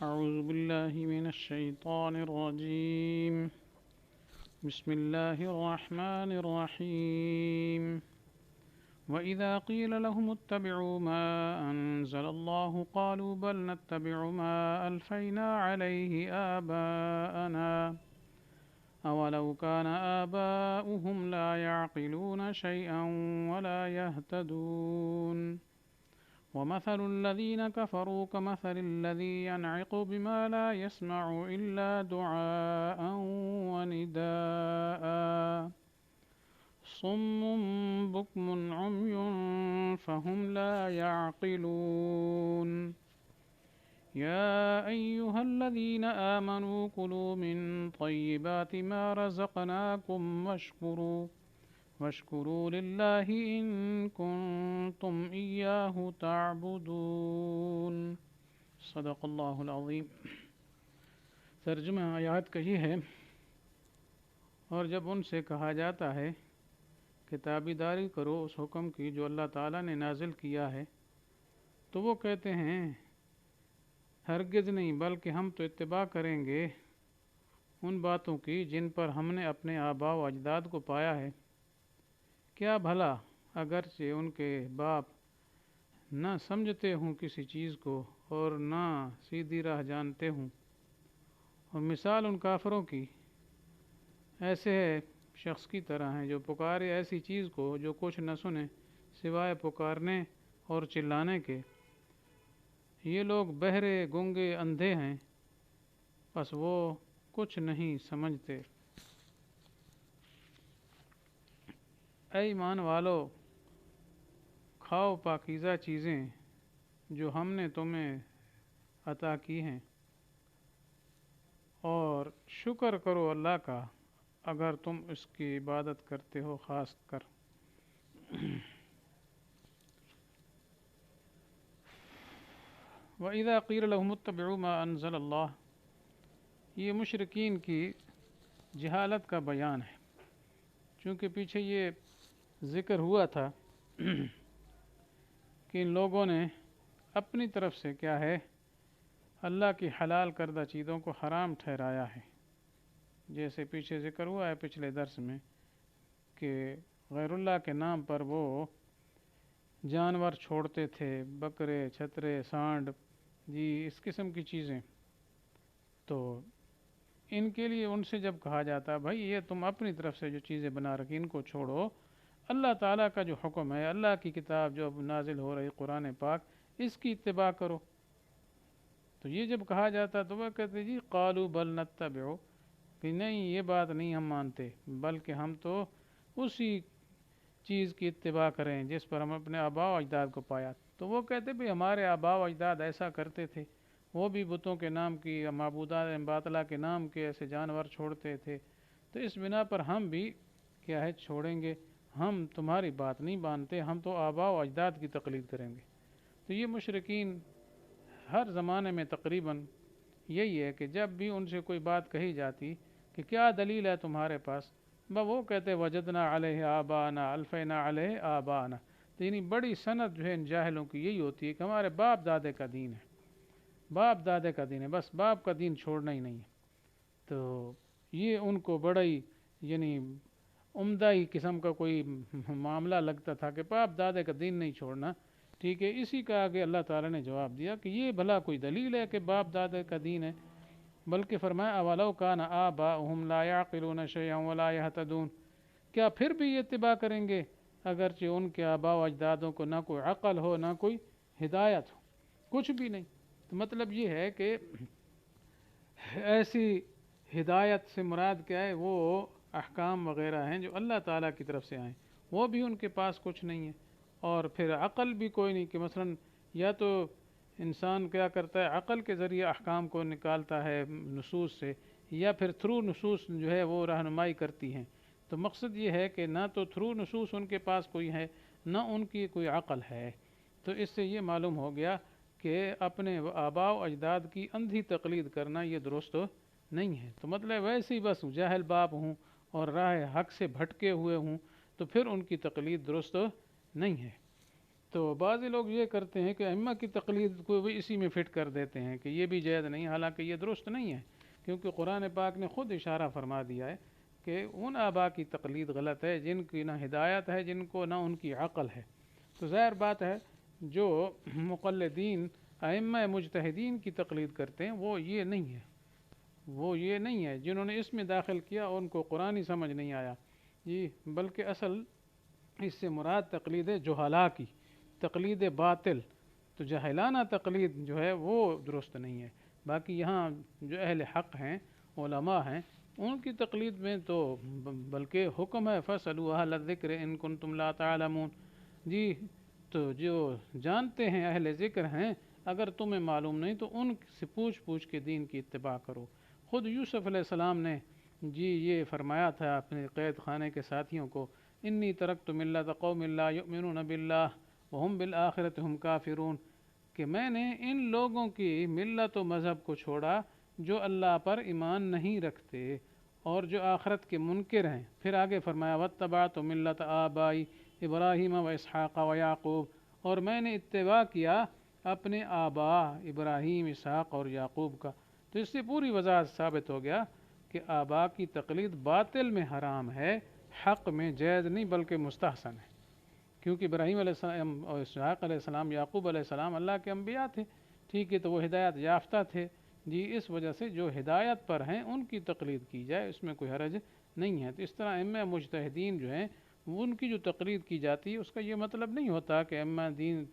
أعوذ بالله من الشيطان الرجيم. بسم الله الرحمن الرحيم. وإذا قيل لهم اتبعوا ما أنزل الله قالوا بل نتبع ما ألفينا عليه آباءنا أولو كان آباؤهم لا يعقلون شيئا ولا يهتدون ومثل الذين كفروا كمثل الذي ينعق بما لا يسمع إلا دعاء ونداء صم بكم عمي فهم لا يعقلون يا أيها الذين آمنوا كلوا من طيبات ما رزقناكم واشكروا لله إن كنتم إياه تعبدون. صدق اللہ العظیم. ترجمہ آیات کا یہ ہے، اور جب ان سے کہا جاتا ہے کہ تابعداری کرو اس حکم کی جو اللہ تعالیٰ نے نازل کیا ہے، تو وہ کہتے ہیں ہرگز نہیں، بلکہ ہم تو اتباع کریں گے ان باتوں کی جن پر ہم نے اپنے آباء و اجداد کو پایا ہے. کیا بھلا اگرچہ ان کے باپ نہ سمجھتے ہوں کسی چیز کو اور نہ سیدھی راہ جانتے ہوں. اور مثال ان کافروں کی ایسے شخص کی طرح ہے جو پکارے ایسی چیز کو جو کچھ نہ سنے سوائے پکارنے اور چلانے کے. یہ لوگ بہرے، گونگے، اندھے ہیں، بس وہ کچھ نہیں سمجھتے. اے ایمان والو، کھاؤ پاکیزہ چیزیں جو ہم نے تمہیں عطا کی ہیں، اور شکر کرو اللہ کا اگر تم اس کی عبادت کرتے ہو خاص کر. وَإِذَا قِيلَ لَهُمُ اتَّبِعُوا مَا أَنزَلَ اللَّهُ، یہ مشرکین کی جہالت کا بیان ہے. چونکہ پیچھے یہ ذکر ہوا تھا کہ ان لوگوں نے اپنی طرف سے کیا ہے اللہ کی حلال کردہ چیزوں کو حرام ٹھہرایا ہے. جیسے پیچھے ذکر ہوا ہے پچھلے درس میں کہ غیر اللہ کے نام پر وہ جانور چھوڑتے تھے، بکرے، چھترے، سانڈ، جی اس قسم کی چیزیں. تو ان کے لیے ان سے جب کہا جاتا بھائی یہ تم اپنی طرف سے جو چیزیں بنا رکھی ان کو چھوڑو، اللہ تعالیٰ کا جو حکم ہے، اللہ کی کتاب جو اب نازل ہو رہی قرآن پاک، اس کی اتباع کرو. تو یہ جب کہا جاتا تو وہ کہتے جی قالوا بل نتبع، کہ نہیں یہ بات نہیں ہم مانتے، بلکہ ہم تو اسی چیز کی اتباع کریں جس پر ہم اپنے آباء و اجداد کو پایا. تو وہ کہتے بھی ہمارے آباء و اجداد ایسا کرتے تھے، وہ بھی بتوں کے نام کی، معبودات باطلہ کے نام کے ایسے جانور چھوڑتے تھے، تو اس بنا پر ہم بھی کیا ہے چھوڑیں گے، ہم تمہاری بات نہیں مانتے، ہم تو آباء و اجداد کی تقلید کریں گے. تو یہ مشرکین ہر زمانے میں تقریباً یہی ہے کہ جب بھی ان سے کوئی بات کہی جاتی کہ کیا دلیل ہے تمہارے پاس، وہ کہتے وجدنا علیہ آبانا الفینا علیہ آبانا. تو یعنی بڑی سند جو ہے ان جاہلوں کی یہی ہوتی ہے کہ ہمارے باپ دادے کا دین ہے، باپ دادے کا دین ہے، بس باپ کا دین چھوڑنا ہی نہیں ہے. تو یہ ان کو بڑا ہی یعنی عمدہ ہی قسم کا کوئی معاملہ لگتا تھا کہ باپ دادے کا دین نہیں چھوڑنا. ٹھیک ہے، اسی کا آگے اللہ تعالیٰ نے جواب دیا کہ یہ بھلا کوئی دلیل ہے کہ باپ دادے کا دین ہے؟ بلکہ فرمایا اولو کان آباؤہم لا یعقلون شیئا ولا یہتدون، کیا پھر بھی یہ اتباع کریں گے اگرچہ ان کے آباء و اجدادوں کو نہ کوئی عقل ہو نہ کوئی ہدایت ہو، کچھ بھی نہیں. تو مطلب یہ ہے کہ ایسی ہدایت سے مراد کیا ہے، وہ احکام وغیرہ ہیں جو اللہ تعالیٰ کی طرف سے آئیں، وہ بھی ان کے پاس کچھ نہیں ہے. اور پھر عقل بھی کوئی نہیں کہ مثلا یا تو انسان کیا کرتا ہے عقل کے ذریعے احکام کو نکالتا ہے نصوص سے، یا پھر تھرو نصوص جو ہے وہ رہنمائی کرتی ہیں. تو مقصد یہ ہے کہ نہ تو تھرو نصوص ان کے پاس کوئی ہے، نہ ان کی کوئی عقل ہے. تو اس سے یہ معلوم ہو گیا کہ اپنے آباء و اجداد کی اندھی تقلید کرنا یہ درست نہیں ہے. تو مطلب ویسے ہی بس جاہل باپ ہوں اور راہ حق سے بھٹکے ہوئے ہوں تو پھر ان کی تقلید درست نہیں ہے. تو بعض لوگ یہ کرتے ہیں کہ ائمہ کی تقلید کو بھی اسی میں فٹ کر دیتے ہیں کہ یہ بھی جائز نہیں، حالانکہ یہ درست نہیں ہے، کیونکہ قرآن پاک نے خود اشارہ فرما دیا ہے کہ ان آبا کی تقلید غلط ہے جن کی نہ ہدایت ہے، جن کو نہ ان کی عقل ہے۔ تو ظاہر بات ہے جو مقلدین ائمہ مجتہدین کی تقلید کرتے ہیں وہ یہ نہیں ہے جنہوں نے اس میں داخل کیا اور ان کو قرآن ہی سمجھ نہیں آیا جی، بلکہ اصل اس سے مراد تقلید جہلاء کی، تقلید باطل، تو جاہلانہ تقلید جو ہے وہ درست نہیں ہے۔ باقی یہاں جو اہل حق ہیں، علماء ہیں، ان کی تقلید میں تو بلکہ حکم ہے فَاسْأَلُوا أَهْلَ الذِّكْرِ إِن كُنتُمْ لَا تَعْلَمُونَ جی، تو جو جانتے ہیں اہل ذکر ہیں، اگر تمہیں معلوم نہیں تو ان سے پوچھ کے دین کی اتباع کرو۔ خود یوسف علیہ السلام نے جی یہ فرمایا تھا اپنے قید خانے کے ساتھیوں کو، انی ترکت ملت قوم لا یؤمنون باللہ وہم بالآخرۃ ہم کافرون، کہ میں نے ان لوگوں کی ملت و مذہب کو چھوڑا جو اللہ پر ایمان نہیں رکھتے اور جو آخرت کے منکر ہیں۔ پھر آگے فرمایا واتبعت ملت آبائی ابراہیم و اسحاق و یعقوب، اور میں نے اتباع کیا اپنے آبا ابراہیم، اسحاق اور یعقوب کا۔ تو اس سے پوری وضاحت ثابت ہو گیا کہ آبا کی تقلید باطل میں حرام ہے، حق میں جائز نہیں بلکہ مستحسن ہے، کیونکہ ابراہیم علیہ السلام اور اسحاق علیہ السلام، یعقوب علیہ السلام اللہ کے انبیاء تھے، ٹھیک ہے، تو وہ ہدایت یافتہ تھے جی، اس وجہ سے جو ہدایت پر ہیں ان کی تقلید کی جائے، اس میں کوئی حرج نہیں ہے۔ تو اس طرح ائمہ مجتہدین جو ہیں ان کی جو تقلید کی جاتی ہے اس کا یہ مطلب نہیں ہوتا کہ ائمہ دین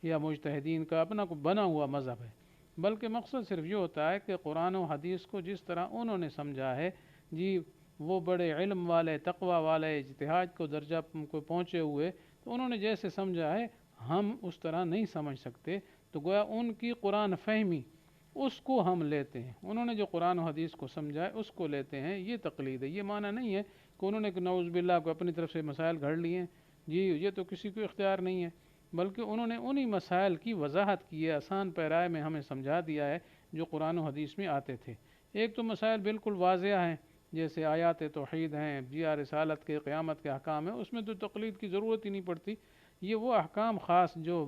یا مجتہدین کا اپنا کوئی بنا ہوا مذہب ہے، بلکہ مقصد صرف یہ ہوتا ہے کہ قرآن و حدیث کو جس طرح انہوں نے سمجھا ہے جی، وہ بڑے علم والے، تقوی والے، اجتہاد کو درجہ کو پہنچے ہوئے، تو انہوں نے جیسے سمجھا ہے ہم اس طرح نہیں سمجھ سکتے، تو گویا ان کی قرآن فہمی اس کو ہم لیتے ہیں، انہوں نے جو قرآن و حدیث کو سمجھا ہے اس کو لیتے ہیں، یہ تقلید ہے۔ یہ معنی نہیں ہے کہ انہوں نے نعوذ باللہ کو اپنی طرف سے مسائل گھڑ لیے ہیں جی، یہ تو کسی کو اختیار نہیں ہے، بلکہ انہوں نے انہی مسائل کی وضاحت کی ہے، آسان پیرائے میں ہمیں سمجھا دیا ہے جو قرآن و حدیث میں آتے تھے۔ ایک تو مسائل بالکل واضح ہیں جیسے آیات توحید ہیں، جی رسالت کے، قیامت کے احکام ہیں، اس میں تو تقلید کی ضرورت ہی نہیں پڑتی۔ یہ وہ احکام خاص جو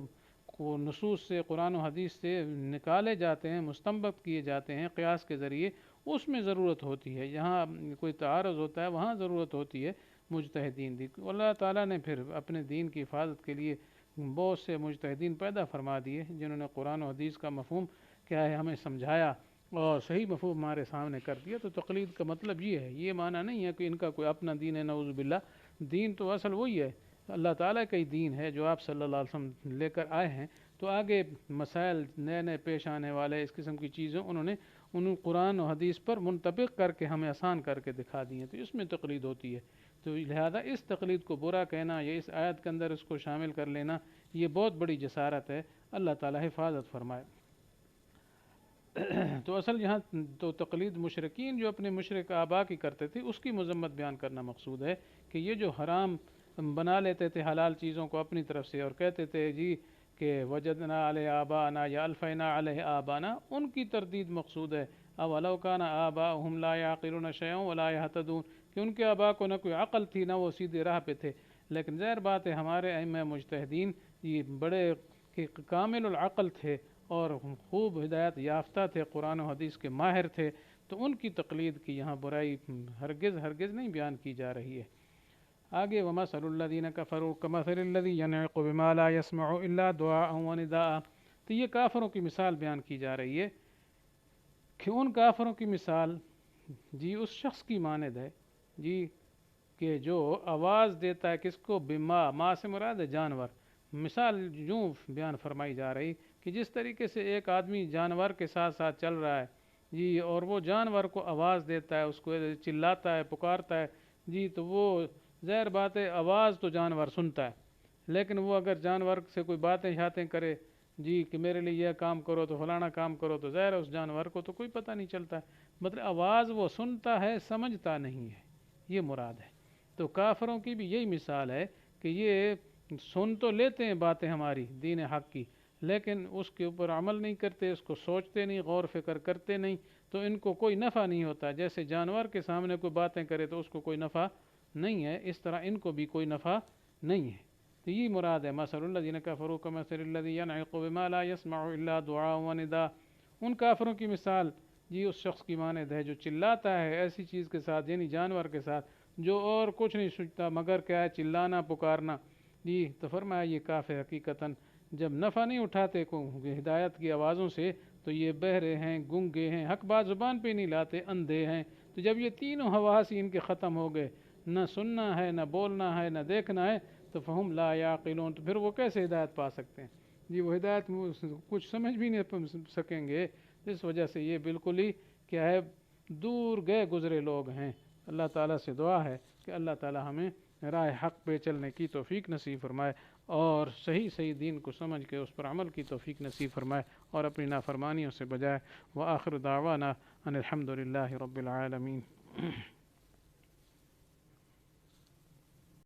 نصوص سے، قرآن و حدیث سے نکالے جاتے ہیں، مستنبط کیے جاتے ہیں قیاس کے ذریعے، اس میں ضرورت ہوتی ہے، جہاں کوئی تعارض ہوتا ہے وہاں ضرورت ہوتی ہے مجتہدین دی۔ اللہ تعالیٰ نے پھر اپنے دین کی حفاظت کے لیے بہت سے مجتہدین پیدا فرما دیے جنہوں نے قرآن و حدیث کا مفہوم کیا ہے ہمیں سمجھایا اور صحیح مفہوم ہمارے سامنے کر دیا۔ تو تقلید کا مطلب یہ ہے، یہ معنی نہیں ہے کہ ان کا کوئی اپنا دین ہے، نعوذ باللہ، دین تو اصل وہی ہے، اللہ تعالیٰ کا ہی دین ہے جو آپ صلی اللہ علیہ وسلم لے کر آئے ہیں۔ تو آگے مسائل نئے نئے پیش آنے والے اس قسم کی چیزیں انہوں نے قرآن و حدیث پر منطبق کر کے ہمیں آسان کر کے دکھا دی ہیں، تو اس میں تقلید ہوتی ہے۔ تو لہذا اس تقلید کو برا کہنا یا اس آیت کے اندر اس کو شامل کر لینا یہ بہت بڑی جسارت ہے، اللہ تعالیٰ حفاظت فرمائے۔ تو اصل یہاں تو تقلید مشرکین جو اپنے مشرک آبا کی کرتے تھے اس کی مذمت بیان کرنا مقصود ہے کہ یہ جو حرام بنا لیتے تھے حلال چیزوں کو اپنی طرف سے اور کہتے تھے جی کہ وجدنا علیہ آبانا یا الفینا علیہ آبانا، ان کی تردید مقصود ہے۔ اولو کان آباؤہم لا یعقلون شیئا ولا یہتدون، کہ ان کے آبا کو نہ کوئی عقل تھی نہ وہ سیدھے راہ پہ تھے، لیکن ظاہر بات ہے ہمارے ائمہ مجتہدین یہ بڑے کامل العقل تھے اور خوب ہدایت یافتہ تھے، قرآن و حدیث کے ماہر تھے، تو ان کی تقلید کی یہاں برائی ہرگز نہیں بیان کی جا رہی ہے۔ آگے وَمَثَلُ الَّذِينَ كَفَرُوا كَمَثَلِ الَّذِي يَنْعِقُ بِمَا لَا يَسْمَعُ إِلَّا دُعَاءً وَنِدَاءً، تو یہ کافروں کی مثال بیان کی جا رہی ہے کہ ان کافروں کی مثال جی اس شخص کی مانند ہے جی کہ جو آواز دیتا ہے کس کو، بما، ما سے مراد ہے جانور، مثال یوں بیان فرمائی جا رہی کہ جس طریقے سے ایک آدمی جانور کے ساتھ ساتھ چل رہا ہے جی اور وہ جانور کو آواز دیتا ہے، اس کو چلاتا ہے، پکارتا ہے جی، تو وہ ظاہر بات ہے آواز تو جانور سنتا ہے، لیکن وہ اگر جانور سے کوئی باتیں کرے جی کہ میرے لیے یہ کام کرو تو فلانا کام کرو، تو ظاہر اس جانور کو تو کوئی پتہ نہیں چلتا ہے، مطلب آواز وہ سنتا ہے سمجھتا نہیں ہے، یہ مراد ہے۔ تو کافروں کی بھی یہی مثال ہے کہ یہ سن تو لیتے ہیں باتیں ہماری دین حق کی، لیکن اس کے اوپر عمل نہیں کرتے، اس کو سوچتے نہیں، غور فکر کرتے نہیں، تو ان کو کوئی نفع نہیں ہوتا۔ جیسے جانور کے سامنے کوئی باتیں کرے تو اس کو کوئی نفع نہیں ہے، اس طرح ان کو بھی کوئی نفع نہیں ہے۔ تو یہ مراد ہے مثل الذین کفروا کمثل الذی ینعق بما لا يسمع الا دعاء ونداء، ان کافروں کی مثال جی اس شخص کی مانند ہے جو چلاتا ہے ایسی چیز کے ساتھ، یعنی جانور کے ساتھ جو اور کچھ نہیں سنتا مگر کیا ہے چلانا پکارنا. جی تو فرمایا یہ کافر حقیقتاً جب نفع نہیں اٹھاتے کو ہدایت کی آوازوں سے تو یہ بہرے ہیں، گنگے ہیں، حق بات زبان پہ نہیں لاتے، اندھے ہیں. تو جب یہ تینوں حواس ان کے ختم ہو گئے، نہ سننا ہے، نہ بولنا ہے، نہ دیکھنا ہے، تو فہم لا یعقلون، تو پھر وہ کیسے ہدایت پا سکتے ہیں؟ جی وہ ہدایت کچھ سمجھ بھی نہیں سکیں گے. اس وجہ سے یہ بالکل ہی کیا ہے دور گئے گزرے لوگ ہیں. اللہ تعالیٰ سے دعا ہے کہ اللہ تعالیٰ ہمیں راہ حق پہ چلنے کی توفیق نصیب فرمائے اور صحیح دین کو سمجھ کے اس پر عمل کی توفیق نصیب فرمائے اور اپنی نافرمانیوں سے بجائے. وآخر دعوانا ان الحمد للہ رب العالمین.